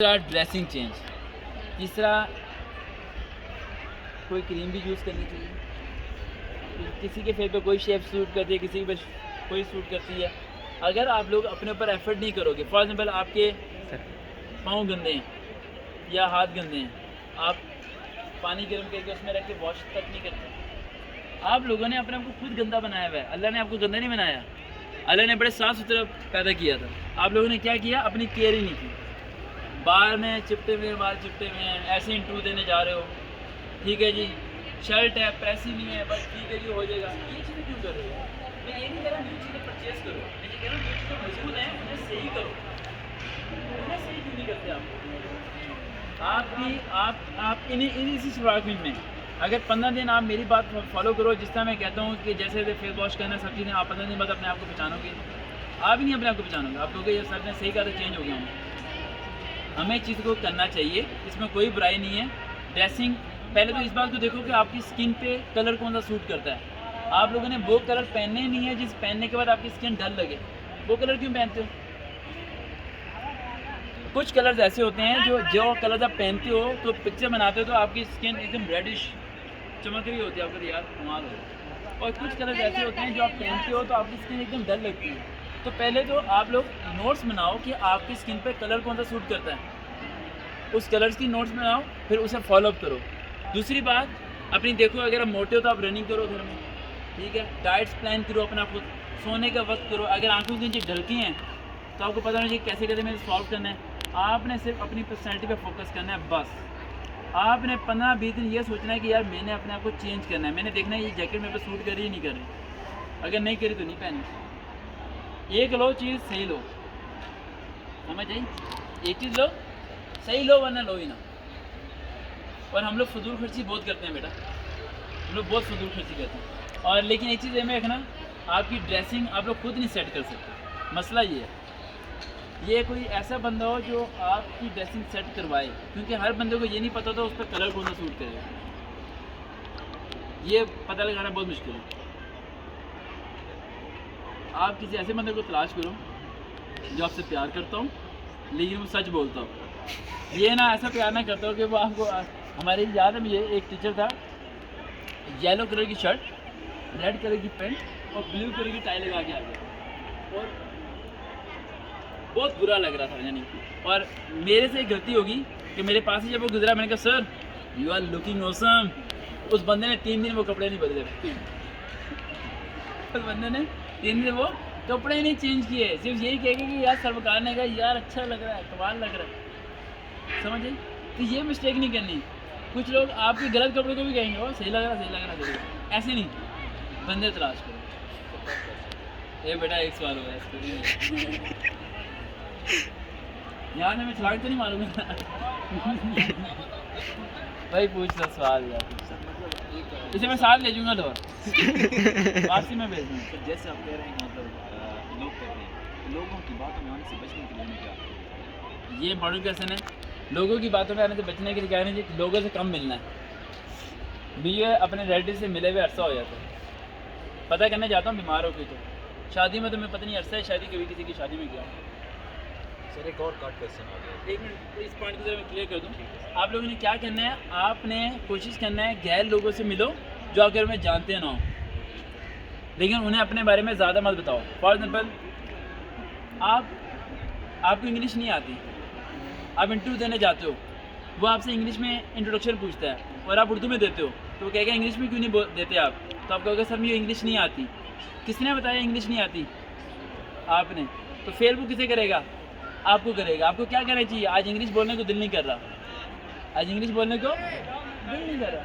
तीसरा dressing change. तीसरा कोई क्रीम भी यूज़ करनी चाहिए। किसी के फेस पे कोई शेप सूट करती है, किसी पे कोई सूट करती है। अगर आप लोग अपने ऊपर एफर्ट नहीं करोगे, फॉर एग्जांपल आपके पाँव गंदे हैं या हाथ गंदे हैं, आप पानी गर्म करके उसमें रख के वॉश तक नहीं करते। आप लोगों ने अपने आप को खुद गंदा बनाया हुआ है, अल्लाह ने आपको गंदा नहीं बनाया। अल्लाह ने बड़े साफ़ सुथरा पैदा किया था। आप लोगों ने क्या किया, अपनी केयर ही नहीं की। बाल में चिपटे हुए, बाल चिपटे हुए हैं, ऐसे इंटरव्यू देने जा रहे हो, ठीक है जी, शर्ट है प्रेस ही नहीं है, बस ठीक है जी हो जाएगा। ये चीज़ें क्यों कर रहे हो? मैं ये नहीं कह रहा न्यू चीज़ें परचेज़ करो, मैं ये कह रहा हूँ जो चीज़ें मजबूत हैं उन्हें सही करो। उन्हें सही क्यों नहीं करते आप इसी सुराख में अगर 15 दिन आप मेरी बात फॉलो करो, जिस तरह मैं कहता हूँ कि जैसे फेस वॉश करना सब चीज़ें, आप 15 दिन बाद अपने आप को पहचानोगे। आप ही नहीं अपने आप को पहचानोगे, आप कहोगे ये सर ने सही कहा था, चेंज हो गया हूँ। हमें चीज़ को करना चाहिए, इसमें कोई बुराई नहीं है। ड्रेसिंग पहले तो इस बात को देखो कि आपकी स्किन पे कलर कौन सा सूट करता है। आप लोगों ने वो कलर पहनने नहीं है जिस पहनने के बाद आपकी स्किन डल लगे। वो कलर क्यों पहनते हो? कुछ कलर्स ऐसे होते हैं जो कलर आप पहनते हो तो पिक्चर बनाते हो तो आपकी स्किन एकदम रेडिश चमक रही होती है, आपको यार कमाल हो। और कुछ कलर्स ऐसे होते हैं जो आप पहनते हो तो आपकी स्किन एकदम डल लगती है। तो पहले तो आप लोग नोट्स बनाओ कि आपकी स्किन पे कलर कौन सा सूट करता है, उस कलर्स की नोट्स बनाओ, फिर उसे फॉलोअप करो। दूसरी बात अपनी देखो, अगर आप मोटे हो तो आप रनिंग करो घर में, ठीक है, डाइट्स प्लान करो अपना खुद, सोने का वक्त करो। अगर आंखों की नीचे ढलकी हैं तो आपको पता होना चाहिए कैसे कैसे मैंने सॉल्व करना है। आपने सिर्फ अपनी पर्सनैलिटी पे फोकस करना है बस। आपने 15-20 दिन ये सोचना है कि यार मैंने अपने आप को चेंज करना है, मैंने देखना है ये जैकेट मेरे पे सूट कर रही है नहीं कर रही। अगर नहीं करी तो नहीं पहनी। एक लो चीज़ सही लो, समझ आई? एक चीज़ लो सही लो, वरना लो ही ना। और हम लोग फजूल खर्ची बहुत करते हैं बेटा, हम लोग बहुत फजूल खर्ची करते हैं। और लेकिन एक चीज़ ये में रखना, आपकी ड्रेसिंग आप लोग खुद नहीं सेट कर सकते। मसला ये है, ये कोई ऐसा बंदा हो जो आपकी ड्रेसिंग सेट करवाए, क्योंकि हर बंदे को ये नहीं पता था उस पर कलर कौन सा सूट करेगा। ये पता लगाना बहुत मुश्किल है। आप किसी ऐसे बंदे को तलाश करो जो आपसे प्यार करता हूँ लेकिन वो सच बोलता हो। ये ना ऐसा प्यार ना करता हो कि वो आपको, हमारे याद है मुझे एक टीचर था, येलो कलर की शर्ट, रेड कलर की पैंट और ब्लू कलर की टाई लगा के आ गया, और बहुत बुरा लग रहा था यानी। और मेरे से एक गलती होगी कि मेरे पास ही जब वो गुजरा, मैंने कहा sir you are looking awesome. उस बंदे ने 3 दिन वो कपड़े नहीं बदले, उस बंदे ने 3 दिन वो कपड़े नहीं चेंज किए, सिर्फ यही कहेगा कि यार सरवकार ने कहा यार अच्छा लग रहा है, कमाल लग रहा है, समझ आई? तो ये मिस्टेक नहीं करनी। कुछ लोग आपके गलत कपड़े को भी कहेंगे वो सही लग रहा, सही लग रहा, सही लग रहा। ऐसे नहीं, बंदे तलाश करो। ये बेटा एक सवाल हुआ है यार, मैं छलांग तो नहीं मारूंगा भाई पूछ लो सवाल यार, इसे मैं साथ ले जाऊंगा लोग वापसी में भेज दूँगा। तो जैसे आप कह रहे हैं कि मतलब लोग कहते हैं, लोगों की बातों में आने से बचने के लिए हमें क्या करना? ये बड़ों कैसे है, लोगों की बातों में आने से बचने के लिए क्या नहीं, लोगों से कम मिलना है। भी ये अपने रिलेटिव से मिले हुए अरसा हो जाता है। पता करने जाता हूँ बीमार हो गई तो, शादी में तो मैं पता नहीं अरसा है शादी, कभी किसी की शादी में गया। सर एक और काट क्वेश्चन आ गया, एक मिनट इस पॉइंट को जरा मैं क्लियर कर दूँ। आप लोगों ने क्या करना है, आपने कोशिश करना है गैर लोगों से मिलो जो अगर में जानते ना हो, लेकिन उन्हें अपने बारे में ज़्यादा मत बताओ। फॉर एग्जाम्पल आपको इंग्लिश नहीं आती, आप इंटरव्यू देने जाते हो, वो आपसे इंग्लिश में इंट्रोडक्शन पूछता है और आप उर्दू में देते हो, तो वो कहेगा इंग्लिश में क्यों नहीं देते आप? तो आप कहोगे सर मुझे इंग्लिश नहीं आती। किसने बताया इंग्लिश नहीं आती? आपने। तो फेल वो किसे करेगा? आपको करेगा। आपको क्या करना चाहिए? आज इंग्लिश बोलने को दिल नहीं कर रहा, आज इंग्लिश बोलने को दिल नहीं कर रहा,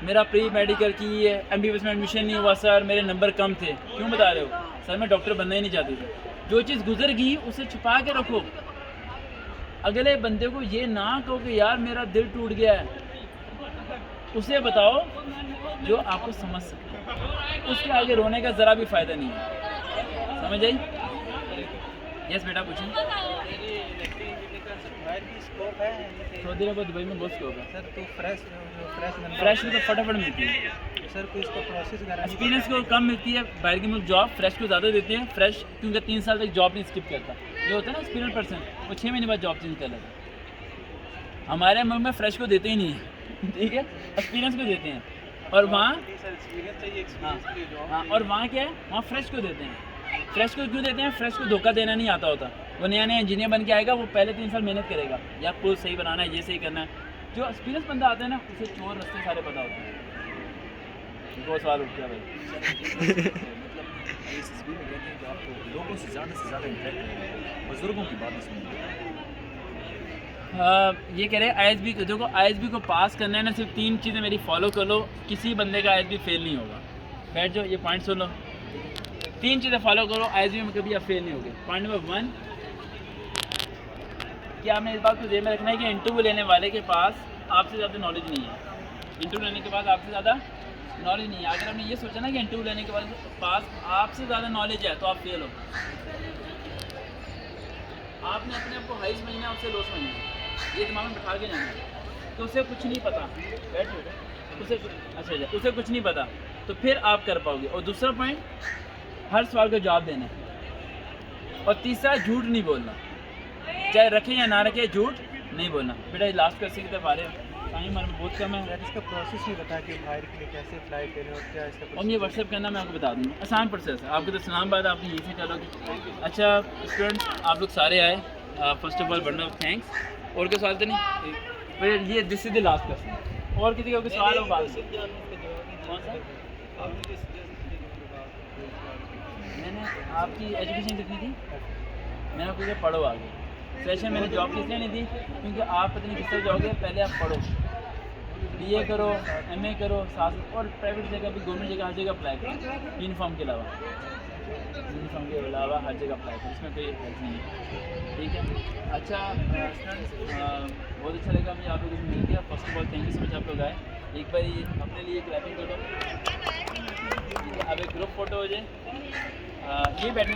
मेरा प्री मेडिकल की MBBS में एडमिशन नहीं हुआ सर, मेरे नंबर कम थे। क्यों बता रहे हो? सर मैं डॉक्टर बनना ही नहीं चाहती थी। जो चीज़ गुजर गई उसे छुपा के रखो। अगले बंदे को ये ना कहो कि यार मेरा दिल टूट गया है, उसे बताओ जो आपको समझ सके। उसके आगे रोने का ज़रा भी फ़ायदा नहीं है, समझ आई? यस बेटा पूछिए। सऊदी अरब दुबई में बहुत स्कोप है सर। तो फ्रेश में तो फटाफट मिलती है सर, तो इसका प्रोसेस एक्सपीरियंस को कम मिलती है, बाहर की मुल्क जॉब फ्रेश को ज़्यादा देते हैं। फ्रेश क्योंकि 3 साल तक जॉब नहीं स्किप करता, जो होता है ना एक्सपीरियंस पर्सन, वो 6 महीने बाद जॉब चेंज कर लेता है। हमारे मुल्क में फ्रेश को देते ही नहीं है ठीक है, एक्सपीरियंस को देते हैं। और वहाँ हाँ, और वहाँ क्या है, वहाँ फ्रेश को देते हैं। फ्रेश को क्यों देते हैं? फ्रेश को धोखा देना नहीं आता होता। वो नया नया इंजीनियर बन के आएगा, वो पहले 3 साल मेहनत करेगा, या पुल सही बनाना है, ये सही करना है। जो एक्सपीरियंस बंदा आता है ना, उसे चोर रास्ते सारे पता होते हैं। दो सवाल उठ गया भाई। ये तस्वीर में कहते हैं कि आपको लोगों से ज़्यादा इंटरेक्ट करें, बुजुर्गों की बातें सुनिए। ये कह रहे हैं ISB को, देखो ISB को पास करना है ना, सिर्फ 3 चीज़ें मेरी फॉलो कर लो, किसी बंदे का ISB फेल नहीं होगा। बैठ जाओ, ये पॉइंट सुन लो, 3 चीज़ें फॉलो करो, ISB में कभी आप फेल नहीं होगे। पॉइंट नंबर 1 कि आपने इस बात को ध्यान में रखना है कि इंटरव्यू लेने वाले के पास आपसे ज़्यादा नॉलेज नहीं है। इंटरव्यू लेने के बाद आपसे ज़्यादा नॉलेज नहीं है। अगर आपने ये सोचा ना कि इंटरव्यू लेने के बाद पास आपसे ज़्यादा नॉलेज है, तो आप फेल हो। आपने अपने आप को हाई समझना है, उससे लो समझना है, ये दिमाग में बैठा के जाना है। तो उसे कुछ नहीं पता, बैठ जाओ, उसे कुछ नहीं पता, तो फिर आप कर पाओगे। और दूसरा पॉइंट, हर सवाल का जवाब देना है। और तीसरा, झूठ नहीं बोलना, चाहे रखें या ना रखें, झूठ नहीं बोलना। बेटा लास्ट क्वेश्चन की तरफ आ रहे हैं, टाइम हमारे बहुत कम है। इसका प्रोसेस नहीं बता कि हायर के लिए कैसे अप्लाई करें और क्या इसका। और ये व्हाट्सएप करना मैं आपको बता दूँगा, आसान प्रोसेस है। आपके तो इस्लामाबाद, आपने यहीं से चलोगे। अच्छा स्टूडेंट्स, आप लोग सारे आए, फर्स्ट ऑफ ऑल बड़ा थैंक्स। और क्या सवाल तो नहीं? फिर ये this is the last question. और किसी का कोई सवाल हो बात? कौन सा? मैंने आपकी एजुकेशन कितनी थी? मैंने आपको क्या, पढ़ो आगे। सेशन मैंने जॉब किस लिए नहीं दी? क्योंकि आप पता नहीं किस तरह जाओगे, पहले आप पढ़ो, BA करो, MA करो साथ, और प्राइवेट जगह भी, गवर्नमेंट जगह, हर जगह अप्लाई करो, यूनिफॉर्म के अलावा हर जगह अप्लाई करो, इसमें कोई हेल्प नहीं है, ठीक है। अच्छा स्टूडेंट्स, बहुत अच्छा लगा मुझे आप लोगों से मिल गया। First of all thank you so much आप लोग आए। एक बार अपने लिए क्लैपिंग करो, ठीक है। अब एक ग्रुप फोटो हो जाए, ये बैठने